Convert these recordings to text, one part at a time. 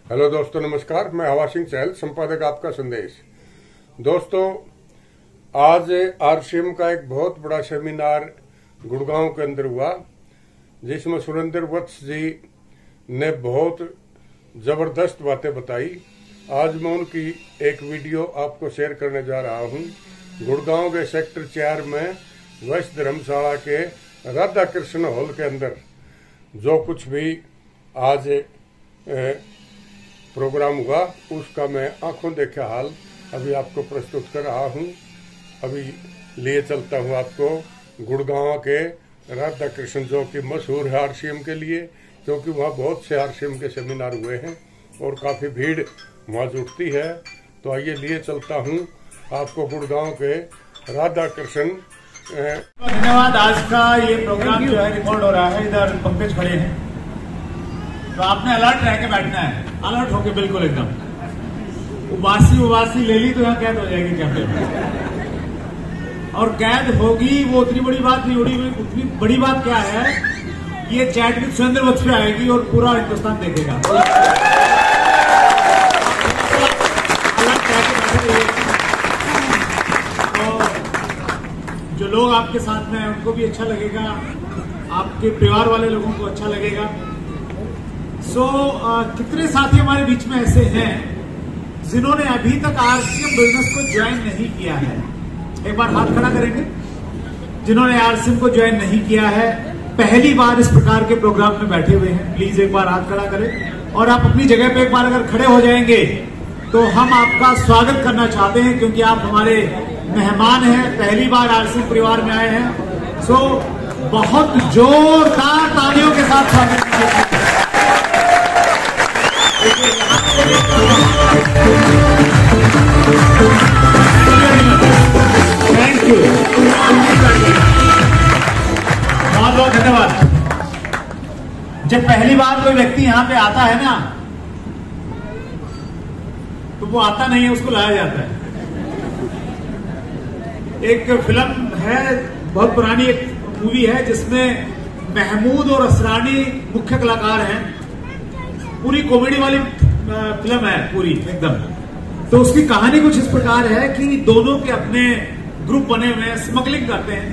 Hello दोस्तों, नमस्कार। मैं हवा सिंह सहल, संपादक आपका संदेश। दोस्तों, आज आरसीएम का एक बहुत बड़ा सेमिनार गुड़गांव के अंदर हुआ, जिसमें सुरेंद्र वत्स जी ने बहुत जबरदस्त बातें बताई। आज मैं उनकी एक वीडियो आपको शेयर करने जा रहा हूं। गुड़गांव के सेक्टर 4 में वैश्य धर्मशाला के राधा कृष्ण हॉल के अंदर जो कुछ भी आज प्रोग्राम हुआ, उसका मैं आंखों देखा हाल अभी आपको प्रस्तुत कर रहा हूं। अभी लिए चलता हूं आपको गुड़गांव के राधा कृष्ण, जो कि मशहूर है आरसीएम के लिए, क्योंकि वहां बहुत से आरसीएम के सेमिनार हुए हैं और काफी भीड़ वहां जुटती है। तो आइए लिए चलता हूं आपको गुड़गांव के राधा कृष्ण। धन्यवाद। आज का ये प्रोग्राम जो है रिकॉर्ड हो रहा है। इधर पंकज खड़े हैं, तो आपने अलर्ट रह के बैठना है, अलर्ट होके बिल्कुल एकदम। उबासी ले ली तो यहाँ कैद हो जाएगी कैमरे में, और कैद होगी वो उतनी बड़ी बात नहीं उड़ी। उतनी बड़ी बात क्या है, ये चैट विद सुरेंद्र वत्स पे आएगी और पूरा हिंदुस्तान देखेगा। अलर्ट रह के बैठे रहिए। जो लोग आपके साथ में हैं उनको भी अच्छा लगेगा, आपके परिवार वाले लोगों को अच्छा लगेगा। कितने साथी हमारे बीच में ऐसे हैं जिन्होंने अभी तक आरसीएम बिजनेस को ज्वाइन नहीं किया है? एक बार हाथ खड़ा करेंगे। जिन्होंने आरसीएम को ज्वाइन नहीं किया है, पहली बार इस प्रकार के प्रोग्राम में बैठे हुए हैं, प्लीज एक बार हाथ खड़ा करें। और आप अपनी जगह पे एक बार अगर खड़े हो जाएंगे तो हम आपका स्वागत करना चाहते हैं, क्योंकि आप हमारे मेहमान हैं, पहली बार आरसीएम परिवार में आए हैं। बहुत जोरदार तालियों के साथ स्वागत कीजिए। थैंक यू, बहुत बहुत धन्यवाद। जब पहली बार कोई व्यक्ति यहाँ पे आता है ना, तो वो आता नहीं है, उसको लाया जाता है। एक फिल्म है, बहुत पुरानी एक मूवी है, जिसमें महमूद और असरानी मुख्य कलाकार हैं। पूरी कॉमेडी वाली फिल्म है, पूरी एकदम। तो उसकी कहानी कुछ इस प्रकार है कि दोनों के अपने ग्रुप बने हुए हैं, स्मगलिंग करते हैं,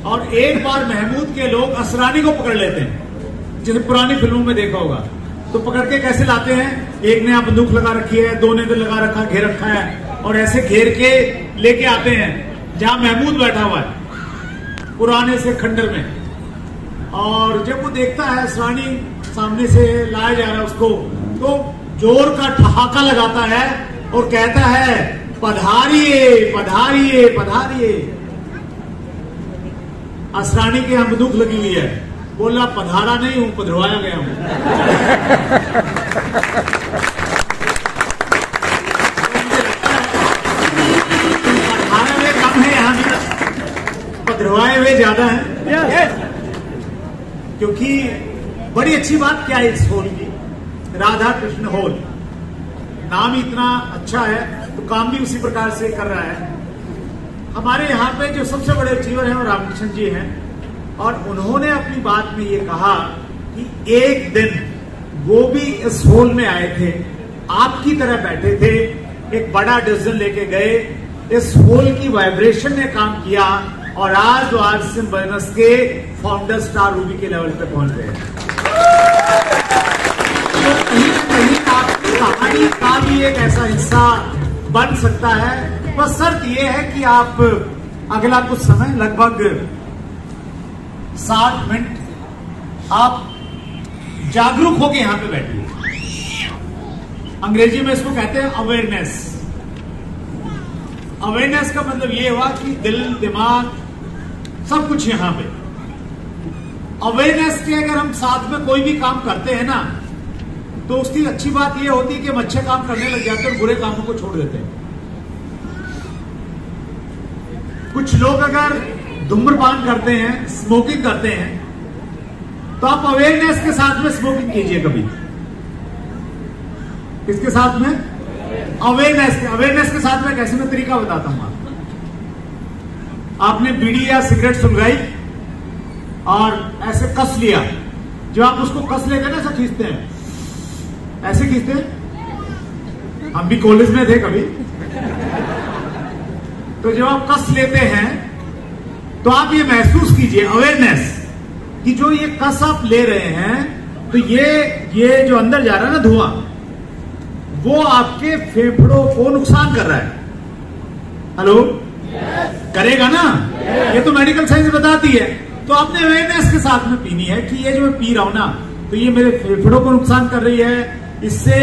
और एक बार महमूद के लोग असरानी को पकड़ लेते हैं, जैसे पुरानी फिल्मों में देखा होगा। तो पकड़ के कैसे लाते हैं, एक ने बंदूक लगा रखी है, दो ने लगा रखा, घेर रखा है, और ऐसे घेर के लेके आते हैं जहां महमूद बैठा हुआ है, पुराने से खंडर में। और जब वो देखता है असरानी सामने से लाया जा रहा है उसको, तो जोर का ठहाका लगाता है और कहता है, पधारिए पधारिए पधारिए। असरानी के यहां बंदूक लगी हुई है, बोला पधारा नहीं हूं, पधरवाया गया हूं। पधारे हुए कम है, यहां भी पधरवाए हुए ज्यादा है। क्योंकि बड़ी अच्छी बात क्या है इस हॉल की, राधा कृष्ण हॉल, नाम ही इतना अच्छा है, तो काम भी उसी प्रकार से कर रहा है। हमारे यहाँ पे जो सबसे बड़े अचीवर हैं वो रामकृष्ण जी हैं, और उन्होंने अपनी बात में ये कहा कि एक दिन वो भी इस हॉल में आए थे, आपकी तरह बैठे थे, एक बड़ा डिसीजन लेके गए, इस हॉल की वाइब्रेशन ने काम किया, और आज वो आरसीएम बिजनेस के फाउंडर स्टार रूबी के लेवल पे पहुंच गए। तो कहीं ना कहीं आपकी कहानी का भी एक ऐसा हिस्सा बन सकता है। बस शर्त यह है कि आप अगला कुछ समय, लगभग 7 मिनट, आप जागरूक होकर यहां पे बैठिए। अंग्रेजी में इसको कहते हैं अवेयरनेस। अवेयरनेस का मतलब ये हुआ कि दिल, दिमाग, सब कुछ यहां पे। अवेयरनेस के अगर हम साथ में कोई भी काम करते हैं ना, तो उसकी अच्छी बात यह होती है कि हम अच्छे काम करने लग जाते हैं और बुरे कामों को छोड़ देते हैं। कुछ लोग अगर धूम्रपान करते हैं, स्मोकिंग करते हैं, तो आप अवेयरनेस के साथ में स्मोकिंग कीजिए कभी। किसके साथ में? अवेयरनेस के साथ में। कैसे मैं तरीका बताता हूं आपको। आपने बीड़ी या सिगरेट सुलगाई और ऐसे कस लिया, जो आप उसको कस लेकर ना ऐसा खींचते हैं, ऐसे खींचते हैं, हम भी कॉलेज में थे कभी। तो जब आप कस लेते हैं तो आप ये महसूस कीजिए, अवेयरनेस, कि जो ये कस आप ले रहे हैं तो ये जो अंदर जा रहा है ना धुआं, वो आपके फेफड़ों को नुकसान कर रहा है। हेलो, करेगा ना? ये तो मेडिकल साइंस बताती है। तो आपने अवेयरनेस के साथ में पीनी है कि ये जो मैं पी रहा हूं ना, तो ये मेरे फेफड़ों को नुकसान कर रही है, इससे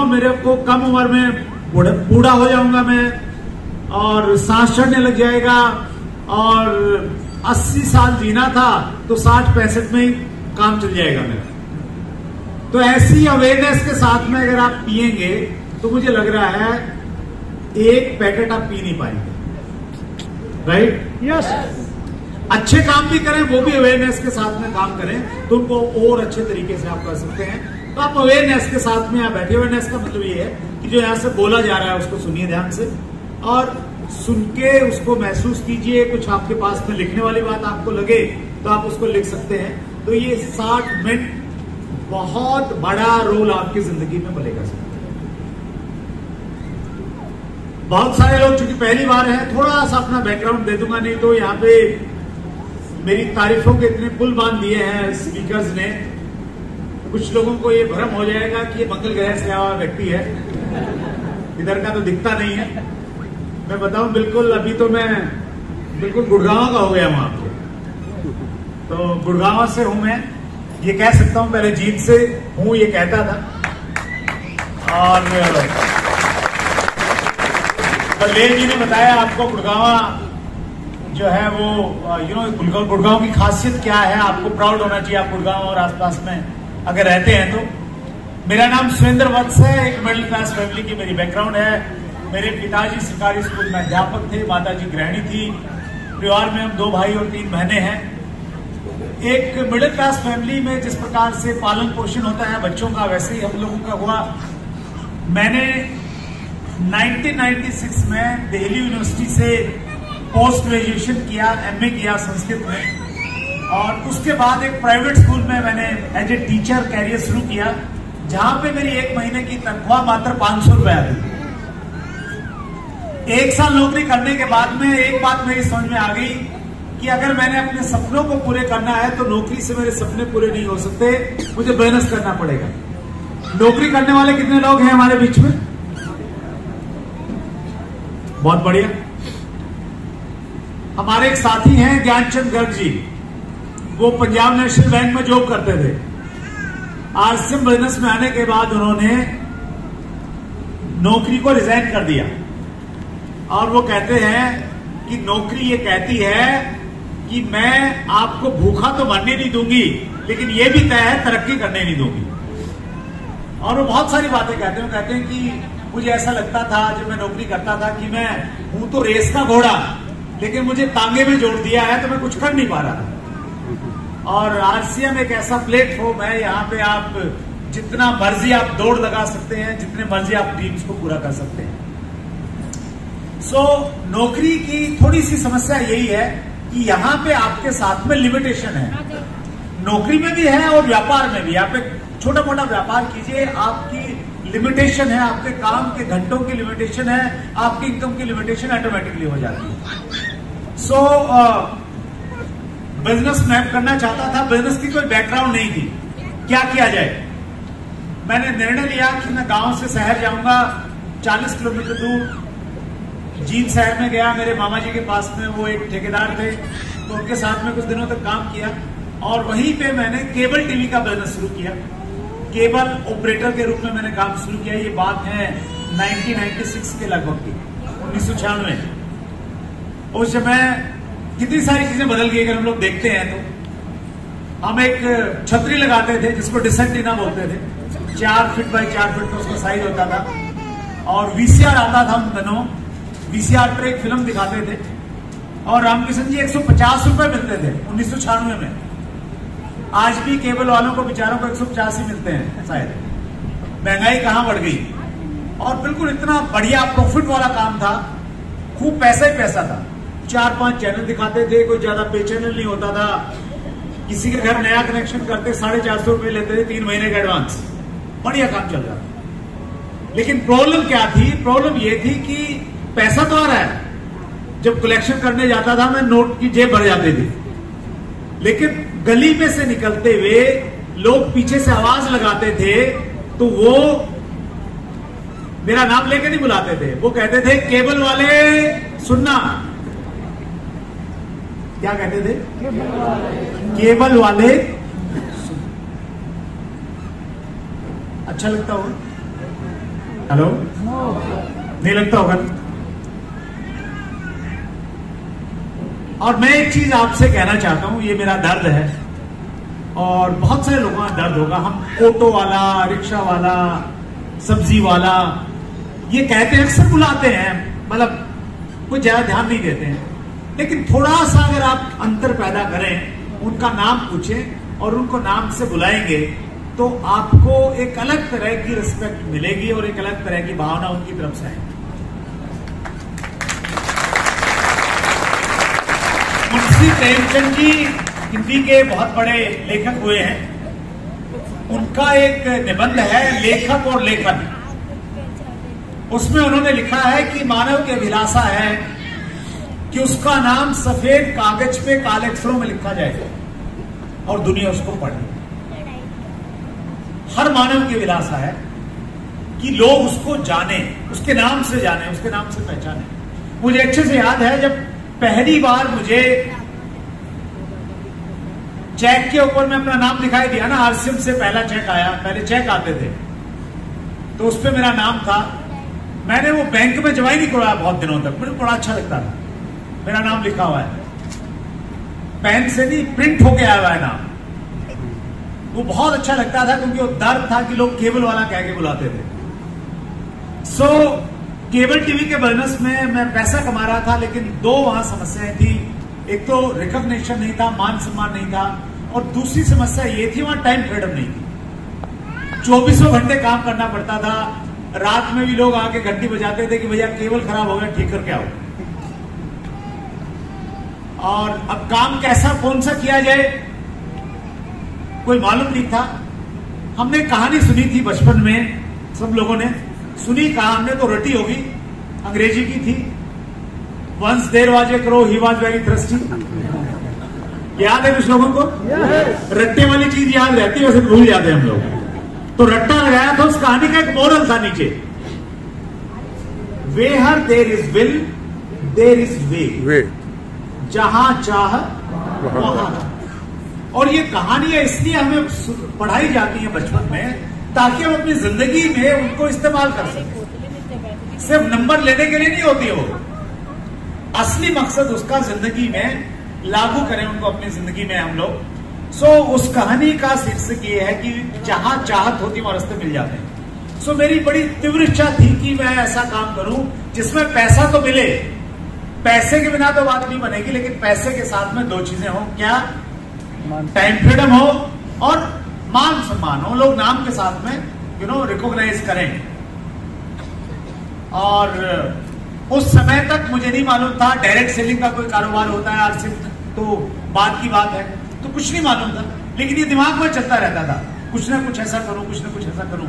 मेरे को कम उम्र में बूढ़ा हो जाऊंगा मैं, और सांस चढ़ने लग जाएगा, और 80 साल जीना था तो 60-65 में ही काम चल जाएगा मेरा। तो ऐसी अवेयरनेस के साथ में अगर आप पिएंगे तो मुझे लग रहा है एक पैकेट आप पी नहीं पाएंगे, राइट? यस। अच्छे काम भी करें, वो भी अवेयरनेस के साथ में काम करें तो उनको और अच्छे तरीके से आप कर सकते हैं। तो आप अवेयरनेस के साथ में यहाँ बैठे। अवेयरनेस का मतलब ये है कि जो यहाँ से बोला जा रहा है उसको सुनिए ध्यान से, और सुन के उसको महसूस कीजिए। कुछ आपके पास में लिखने वाली बात आपको लगे तो आप उसको लिख सकते हैं। तो ये 60 मिनट बहुत बड़ा रोल आपकी जिंदगी में प्ले सकते हैं। बहुत सारे लोग चूंकि पहली बार है, थोड़ा सा अपना बैकग्राउंड दे दूंगा, नहीं तो यहाँ पे मेरी तारीफों के इतने पुल बांध दिए हैं स्पीकर्स ने, कुछ लोगों को ये भ्रम हो जाएगा कि ये मंगल ग्रह से आया हुआ व्यक्ति है, इधर का तो दिखता नहीं है। मैं बताऊं, बिल्कुल अभी तो मैं बिल्कुल गुड़गांव का हो गया वहां पे। तो गुड़गांव से हूं मैं, ये कह सकता हूं, पहले जीत से हूं ये कहता था। और बलदेव जी ने बताया आपको गुड़गांव जो है वो गुड़गांव की खासियत क्या है, आपको प्राउड होना चाहिए आप गुड़गांव और आसपास में अगर रहते हैं तो। मेरा नाम सुरेंद्र वत्स है, एक मिडिल क्लास फैमिली की मेरी बैकग्राउंड है। मेरे पिताजी सरकारी स्कूल में अध्यापक थे, माताजी गृहिणी थी। परिवार में हम 2 भाई और 3 बहनें हैं। एक मिडिल क्लास फैमिली में जिस प्रकार से पालन पोषण होता है बच्चों का, वैसे ही हम लोगों का हुआ। मैंने 1996 में दिल्ली यूनिवर्सिटी से पोस्ट ग्रेजुएशन किया, MA किया संस्कृत में, और उसके बाद एक प्राइवेट स्कूल में मैंने एज ए टीचर कैरियर शुरू किया, जहां पे मेरी 1 महीने की तनख्वाह मात्र 500 रुपए आती। 1 साल नौकरी करने के बाद में एक बात मेरी समझ में आ गई कि अगर मैंने अपने सपनों को पूरे करना है तो नौकरी से मेरे सपने पूरे नहीं हो सकते, मुझे बिजनेस करना पड़ेगा। नौकरी करने वाले कितने लोग हैं हमारे बीच में? बहुत बढ़िया। हमारे एक साथी हैं ज्ञानचंद गर्ग जी, वो पंजाब नेशनल बैंक में जॉब करते थे। आरसीएम बिजनेस में आने के बाद उन्होंने नौकरी को रिजाइन कर दिया, और वो कहते हैं कि नौकरी ये कहती है कि मैं आपको भूखा तो मरने नहीं दूंगी, लेकिन ये भी तय है तरक्की करने नहीं दूंगी। और वो बहुत सारी बातें कहते हैं। वो कहते हैं कि मुझे ऐसा लगता था जब मैं नौकरी करता था कि मैं हूं तो रेस का घोड़ा, लेकिन मुझे तांगे में जोड़ दिया है तो मैं कुछ कर नहीं पा रहा था। और आरसीएम एक ऐसा प्लेटफॉर्म है, यहाँ पे आप जितना मर्जी आप दौड़ लगा सकते हैं, जितने मर्जी आप ड्रीम्स को पूरा कर सकते हैं। नौकरी की थोड़ी सी समस्या यही है कि यहाँ पे आपके साथ में लिमिटेशन है। नौकरी में भी है और व्यापार में भी। आप एक छोटा मोटा व्यापार कीजिए, आपकी लिमिटेशन है, आपके काम के घंटों की लिमिटेशन है, आपकी इनकम की लिमिटेशन ऑटोमेटिकली हो जाती है। बिजनेस मैप करना चाहता था, बिजनेस की कोई बैकग्राउंड नहीं थी, क्या किया जाए? मैंने निर्णय लिया कि मैं गांव से शहर जाऊंगा, 40 किलोमीटर दूर जींद शहर में गया। मेरे मामा जी के पास में वो एक ठेकेदार थे, तो उनके साथ में कुछ दिनों तक काम किया, और वहीं पे मैंने केबल टीवी का बिजनेस शुरू किया। केबल ऑपरेटर के रूप में मैंने काम शुरू किया। ये बात है 1996 के लगभग की, 1996। उस समय कितनी सारी चीजें बदल गई अगर हम लोग देखते हैं तो। हम एक छतरी लगाते थे जिसको डिसेंटिना बोलते थे, 4 फीट बाई 4 फीट का उसका साइज होता था, और वीसीआर आता था उन दिनों। वीसीआर पर एक फिल्म दिखाते थे, और रामकिशन जी 150 रुपए मिलते थे 1996 में। आज भी केबल वालों को बेचारों को 150 ही मिलते हैं शायद। महंगाई कहां बढ़ गई। और बिल्कुल इतना बढ़िया प्रॉफिट वाला काम था, खूब पैसा ही पैसा था। 4-5 चैनल दिखाते थे, कोई ज्यादा पे चैनल नहीं होता था। किसी के घर नया कनेक्शन करते 450 रुपए लेते थे 3 महीने का एडवांस। बढ़िया काम चल रहा था। लेकिन प्रॉब्लम क्या थी? प्रॉब्लम ये थी कि पैसा तो आ रहा है, जब कलेक्शन करने जाता था मैं नोट की जेब भर जाती थी, लेकिन गली में से निकलते हुए लोग पीछे से आवाज लगाते थे तो वो मेरा नाम लेके नहीं बुलाते थे, वो कहते थे केबल वाले सुनना। क्या कहते थे? केबल वाले। अच्छा लगता होगा? हेलो? नहीं लगता होगा? और मैं एक चीज आपसे कहना चाहता हूं, ये मेरा दर्द है और बहुत सारे लोगों का दर्द होगा। हम ऑटो वाला, रिक्शा वाला, सब्जी वाला ये कहते हैं, अक्सर बुलाते हैं, मतलब कोई ज्यादा ध्यान नहीं देते हैं, लेकिन थोड़ा सा अगर आप अंतर पैदा करें, उनका नाम पूछें और उनको नाम से बुलाएंगे तो आपको एक अलग तरह की रिस्पेक्ट मिलेगी और एक अलग तरह की भावना उनकी तरफ से आएगी। मुंशी प्रेमचंद जी हिंदी के बहुत बड़े लेखक हुए हैं। उनका एक निबंध है लेखक और लेखन। उसमें उन्होंने लिखा है कि मानव की अभिलाषा है कि उसका नाम सफेद कागज पे काले अक्षरों में लिखा जाए और दुनिया उसको पढ़े। हर मानव की अभिलाषा है कि लोग उसको जाने, उसके नाम से जाने, उसके नाम से पहचाने। मुझे अच्छे से याद है जब पहली बार मुझे चेक के ऊपर में अपना नाम दिखाई दिया ना, आरसीएम से पहला चेक आया, पहले चेक आते थे तो उस पर मेरा नाम था। मैंने वो बैंक में जमा ही नहीं करवाया बहुत दिनों तक, मुझे बड़ा अच्छा लगता था मेरा नाम लिखा हुआ है, पेन से नहीं प्रिंट होके आया हुआ है नाम। वो बहुत अच्छा लगता था क्योंकि वो दर्द था कि लोग केबल वाला कह के बुलाते थे। सो केबल टीवी के बिजनेस में मैं पैसा कमा रहा था, लेकिन दो वहां समस्याएं थी। एक तो रिकॉग्निशन नहीं था, मान सम्मान नहीं था, और दूसरी समस्या ये थी वहां टाइम फ्रीडम नहीं थी। 24 घंटे काम करना पड़ता था। रात में भी लोग आके घंटी बजाते थे कि भैया केबल खराब हो गया, ठीक करके आओ। और अब काम कैसा कौन सा किया जाए कोई मालूम नहीं था। हमने कहानी सुनी थी बचपन में, सब लोगों ने सुनी, कहा हमने तो रटी होगी, अंग्रेजी की थी। Once there was a crow he was very thirsty. याद है कुछ लोगों को? रट्टे वाली चीज याद रहती है, वैसे भूल जाते हैं हम लोग। तो रट्टा लगाया था, उस कहानी का एक मोरल था नीचे, where there is will there is way, जहां चाह वहां। और ये कहानियां इसलिए हमें पढ़ाई जाती हैं बचपन में ताकि हम अपनी जिंदगी में उनको इस्तेमाल कर सकें। सिर्फ नंबर लेने के लिए नहीं होती वो, असली मकसद उसका जिंदगी में लागू करें उनको अपनी जिंदगी में हम लोग। सो उस कहानी का शीर्षक ये है कि जहां चाहत होती वहां रास्ते मिल जाते हैं। सो मेरी बड़ी तीव्र इच्छा थी कि मैं ऐसा काम करूं जिसमें पैसा तो मिले, पैसे के बिना तो बात नहीं बनेगी, लेकिन पैसे के साथ में दो चीजें हो, क्या? टाइम फ्रीडम हो और मान सम्मान हो, लोग नाम के साथ में रिकॉग्नाइज करें। और उस समय तक मुझे नहीं मालूम था डायरेक्ट सेलिंग का कोई कारोबार होता है, आरसीएम तो बाद की बात है, तो कुछ नहीं मालूम था, लेकिन ये दिमाग में चलता रहता था कुछ ना कुछ ऐसा करूं, कुछ ना कुछ ऐसा करूं।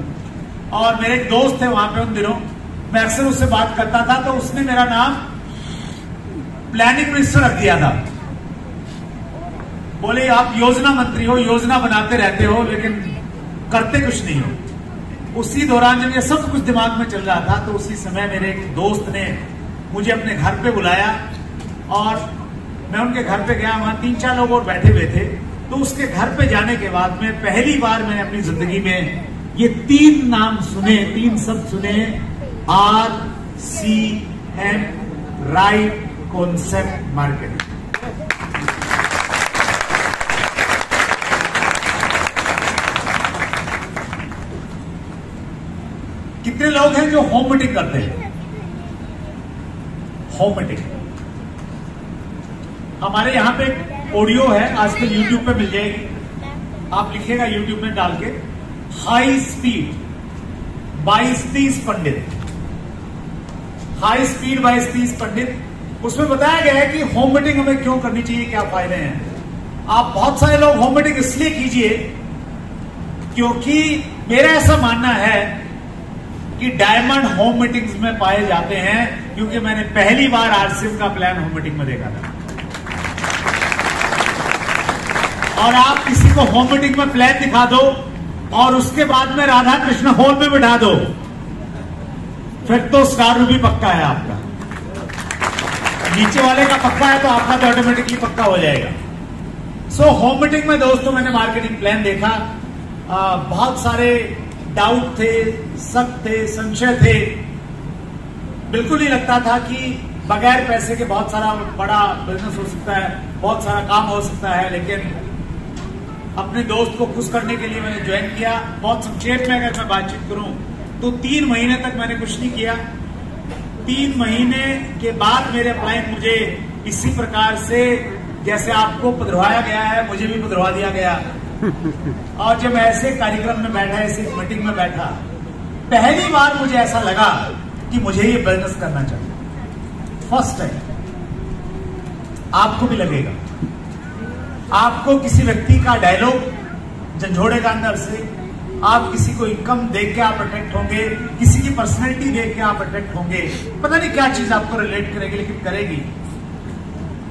और मेरे एक दोस्त थे वहां पे उन दिनों, मैं अक्सर उससे बात करता था, तो उसने मेरा नाम प्लानिंग मिनिस्टर रख दिया था। बोले आप योजना मंत्री हो, योजना बनाते रहते हो लेकिन करते कुछ नहीं हो। उसी दौरान जब ये सब कुछ दिमाग में चल रहा था तो उसी समय मेरे एक दोस्त ने मुझे अपने घर पे बुलाया और मैं उनके घर पे गया। वहां 3-4 लोग और बैठे हुए थे। तो उसके घर पे जाने के बाद में पहली बार मैंने अपनी जिंदगी में ये 3 नाम सुने, 3 शब्द सुने, RCM, राइट कॉन्सेप्ट मार्केटिंग। कितने लोग हैं जो होम मीटिंग करते हैं? होम मीटिंग हमारे यहां पे ऑडियो है, आजकल यूट्यूब पे मिल जाएगी, आप लिखिएगा यूट्यूब में डाल के हाई स्पीड 22-30 पंडित, हाई स्पीड 22-30 पंडित। उसमें बताया गया है कि होम मीटिंग हमें क्यों करनी चाहिए, क्या फायदे हैं। आप बहुत सारे लोग होम मीटिंग इसलिए कीजिए क्योंकि मेरा ऐसा मानना है कि डायमंड होम मीटिंग्स में पाए जाते हैं, क्योंकि मैंने पहली बार आरसीएम का प्लान होम मीटिंग में देखा था। और आप किसी को होम मीटिंग में प्लान दिखा दो और उसके बाद में राधा कृष्ण हॉल में बिठा दो, फिर तो स्टार रूबी पक्का है आपका। नीचे वाले का पक्का है तो आपका तो ऑटोमेटिकली पक्का हो जाएगा। सो होम मीटिंग में दोस्तों मैंने मार्केटिंग प्लान देखा, बहुत सारे डाउट थे, शक थे, संशय थे। बिल्कुल नहीं लगता था कि बगैर पैसे के बहुत सारा बड़ा बिजनेस हो सकता है, बहुत सारा काम हो सकता है। लेकिन अपने दोस्त को खुश करने के लिए मैंने ज्वाइन किया। बहुत संक्षेप में अगर मैं बातचीत करूं तो 3 महीने तक मैंने कुछ नहीं किया। 3 महीने के बाद मेरे क्लाइंट मुझे इसी प्रकार से, जैसे आपको पधरवाया गया है, मुझे भी पधरवा दिया गया। और जब मैं ऐसे कार्यक्रम में बैठा, ऐसे मीटिंग में बैठा, पहली बार मुझे ऐसा लगा कि मुझे ये बिजनेस करना चाहिए। First time. आपको भी लगेगा, आपको किसी व्यक्ति का डायलॉग झंझोड़ेगा अंदर से, आप किसी को इनकम देख के आप अट्रैक्ट होंगे, किसी की पर्सनैलिटी देख के आप अट्रैक्ट होंगे, पता नहीं क्या चीज आपको रिलेट करेगी, लेकिन करेगी।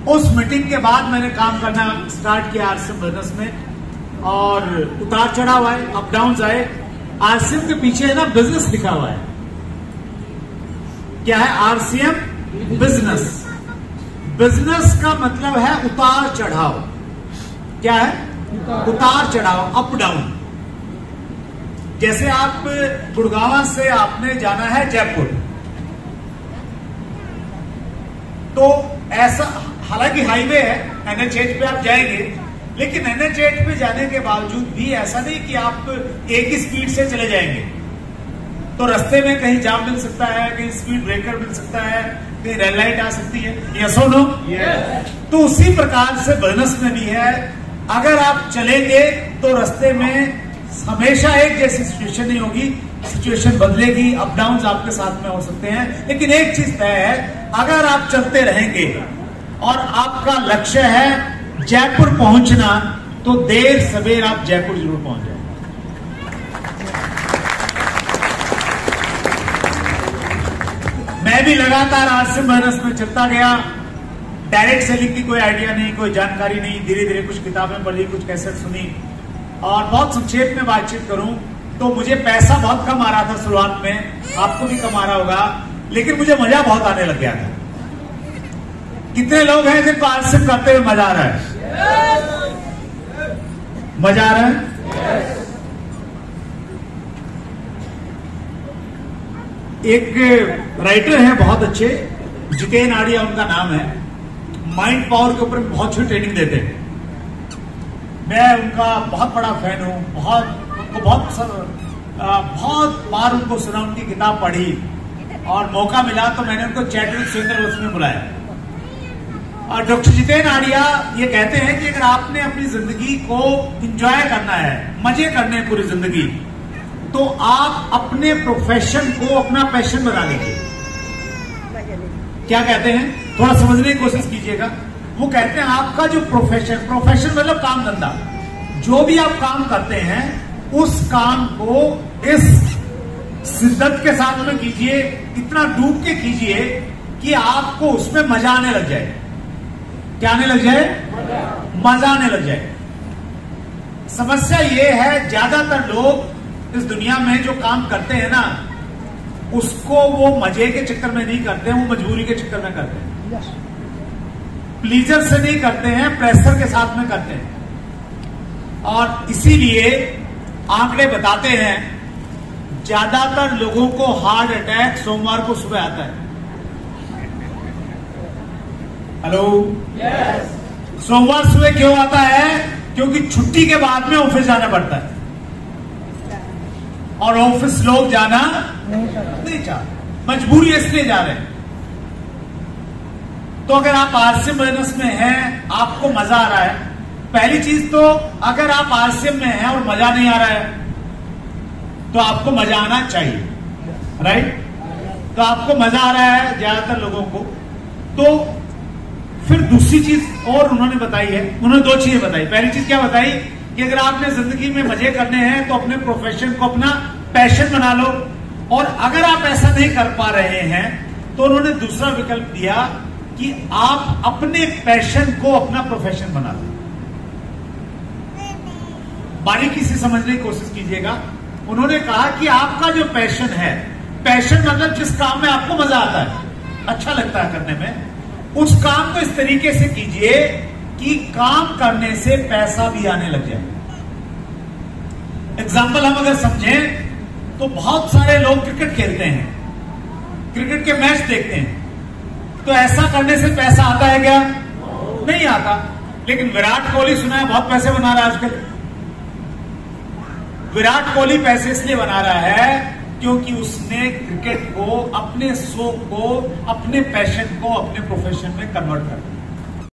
उस मीटिंग के बाद मैंने काम करना स्टार्ट किया आरसीएम बिजनेस में, और उतार चढ़ाव आए, अप डाउन आए। आरसीएम के पीछे है ना बिजनेस लिखा हुआ है। क्या है? RCM business. बिजनेस का मतलब है उतार चढ़ाव। क्या है? उतार चढ़ाव, अप डाउन। जैसे आप गुड़गांव से आपने जाना है जयपुर, तो ऐसा, हालांकि हाईवे है, NH8 पे आप जाएंगे, लेकिन NH8 पे जाने के बावजूद भी ऐसा नहीं कि आप एक ही स्पीड से चले जाएंगे। तो रास्ते में कहीं जाम मिल सकता है, कहीं स्पीड ब्रेकर मिल सकता है, कहीं रेड लाइट आ सकती है। यस और नो? तो उसी प्रकार से बिजनेस में भी है। अगर आप चलेंगे तो रास्ते में हमेशा एक जैसी सिचुएशन नहीं होगी, सिचुएशन बदलेगी, अप डाउन आपके साथ में हो सकते हैं। लेकिन एक चीज तय है, अगर आप चलते रहेंगे और आपका लक्ष्य है जयपुर पहुंचना, तो देर सवेर आप जयपुर जरूर पहुंच जाएंगे। मैं भी लगातार आरसीएम बिजनेस में चलता गया। डायरेक्ट सेलिंग की कोई आइडिया नहीं, कोई जानकारी नहीं। धीरे धीरे कुछ किताबें पढ़ी, कुछ कैसेट सुनी। और बहुत संक्षेप में बातचीत करूं तो मुझे पैसा बहुत कम आ रहा था शुरुआत में, आपको भी कम आ रहा होगा, लेकिन मुझे मजा बहुत आने लग गया था। कितने लोग हैं जिनको आरसीएम करते हुए मजा आ रहा है? मजा आ रहा है? एक राइटर है बहुत अच्छे, जितेन आड़िया उनका नाम है। माइंड पावर के ऊपर बहुत अच्छी ट्रेनिंग देते हैं। मैं उनका बहुत बड़ा फैन हूं, बहुत बार उनको सुना, उनकी किताब पढ़ी, और मौका मिला तो मैंने उनको चैट विद सुरेंद्र उसमें बुलाया। और डॉक्टर जितेन आड़िया ये कहते हैं कि अगर आपने अपनी जिंदगी को एंजॉय करना है, मजे करने हैं पूरी जिंदगी, तो आप अपने प्रोफेशन को अपना पैशन बना लीजिए। क्या कहते हैं? थोड़ा समझने की कोशिश कीजिएगा। वो कहते हैं आपका जो प्रोफेशन मतलब काम धंधा, जो भी आप काम करते हैं, उस काम को इस शिद्दत के साथ में कीजिए, इतना डूब के कीजिए कि आपको उसमें मजा आने लग जाए। क्या आने लग जाए? मजा आने लग जाए। समस्या ये है, ज्यादातर लोग इस दुनिया में जो काम करते हैं ना, उसको वो मजे के चक्कर में नहीं करते हैं, वो मजबूरी के चक्कर में करते हैं। प्लीजर से नहीं करते हैं, प्रेशर के साथ में करते हैं। और इसीलिए आंकड़े बताते हैं, ज्यादातर लोगों को हार्ट अटैक सोमवार को सुबह आता है। हेलो? यस। सोमवार सुबह क्यों आता है? क्योंकि छुट्टी के बाद में ऑफिस जाना पड़ता है, और ऑफिस लोग जाना नहीं चाहते, मजबूरी इसलिए जा रहे हैं। तो अगर आप आरसीएम बिजनेस में हैं, आपको मजा आ रहा है, पहली चीज तो अगर आप आरसीएम में हैं और मजा नहीं आ रहा है, तो आपको मजा आना चाहिए, राइट? तो आपको मजा आ रहा है ज्यादातर लोगों को। तो फिर दूसरी चीज और उन्होंने बताई है, उन्होंने 2 चीजें बताई। पहली चीज क्या बताई कि अगर आपने जिंदगी में मजे करने हैं तो अपने प्रोफेशन को अपना पैशन बना लो, और अगर आप ऐसा नहीं कर पा रहे हैं तो उन्होंने दूसरा विकल्प दिया कि आप अपने पैशन को अपना प्रोफेशन बना लो। बारीकी से समझने की कोशिश कीजिएगा। उन्होंने कहा कि आपका जो पैशन है, पैशन मतलब जिस काम में आपको मजा आता है, अच्छा लगता है करने में, उस काम को इस तरीके से कीजिए कि काम करने से पैसा भी आने लग जाए। एग्जाम्पल हम अगर समझें तो बहुत सारे लोग क्रिकेट खेलते हैं, क्रिकेट के मैच देखते हैं, तो ऐसा करने से पैसा आता है क्या? नहीं आता। लेकिन विराट कोहली सुना है बहुत पैसे बना रहा है आजकल। विराट कोहली पैसे इसलिए बना रहा है क्योंकि उसने क्रिकेट को, अपने शौक को, अपने पैशन को अपने प्रोफेशन में कन्वर्ट कर दिया।